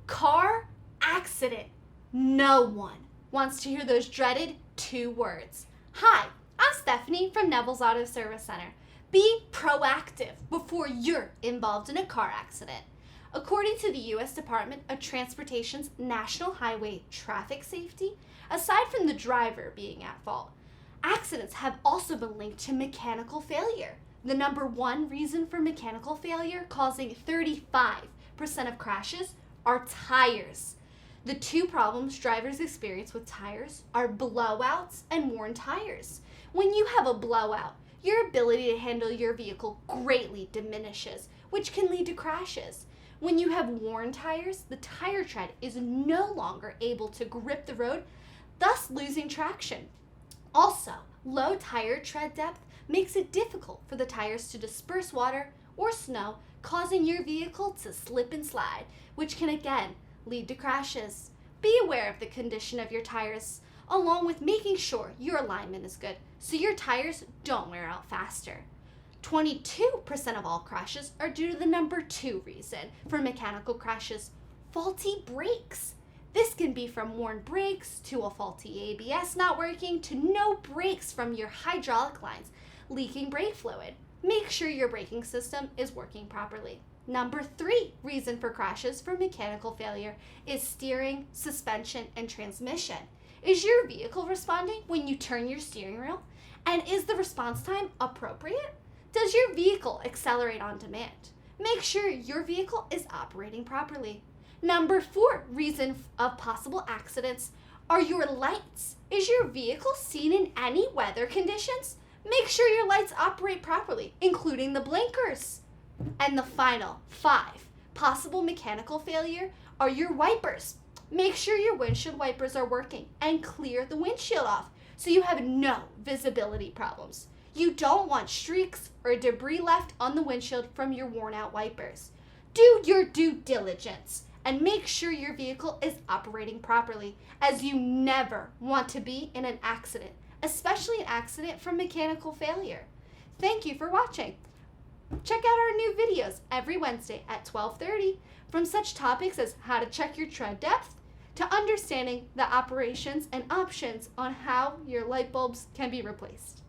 Car accident. No one wants to hear those dreaded 2 words. Hi, I'm Stephanie from Kneble's Auto Service Center. Be proactive before you're involved in a car accident. According to the U.S. Department of Transportation's National Highway Traffic Safety, aside from the driver being at fault, accidents have also been linked to mechanical failure. The number 1 reason for mechanical failure, causing 35% of crashes, are tires. The 2 problems drivers experience with tires are blowouts and worn tires. When you have a blowout, your ability to handle your vehicle greatly diminishes, which can lead to crashes. When you have worn tires, the tire tread is no longer able to grip the road, thus losing traction. Also, low tire tread depth makes it difficult for the tires to disperse water or snow, causing your vehicle to slip and slide, which can again lead to crashes. Be aware of the condition of your tires, along with making sure your alignment is good so your tires don't wear out faster. 22% of all crashes are due to the number 2 reason for mechanical crashes, faulty brakes. This can be from worn brakes to a faulty ABS not working to no brakes from your hydraulic lines leaking brake fluid. Make sure your braking system is working properly. Number 3 reason for crashes from mechanical failure is steering, suspension, and transmission. Is your vehicle responding when you turn your steering wheel? And is the response time appropriate? Does your vehicle accelerate on demand? Make sure your vehicle is operating properly. Number 4 reason of possible accidents are your lights. Is your vehicle seen in any weather conditions? Make sure your lights operate properly, including the blinkers. And the final 5 possible mechanical failure are your wipers. Make sure your windshield wipers are working and clear the windshield off so you have no visibility problems. You don't want streaks or debris left on the windshield from your worn out wipers. Do your due diligence and make sure your vehicle is operating properly, as you never want to be in an accident, especially an accident from mechanical failure. Thank you for watching. Check out our new videos every Wednesday at 12:30, from such topics as how to check your tread depth to understanding the operations and options on how your light bulbs can be replaced.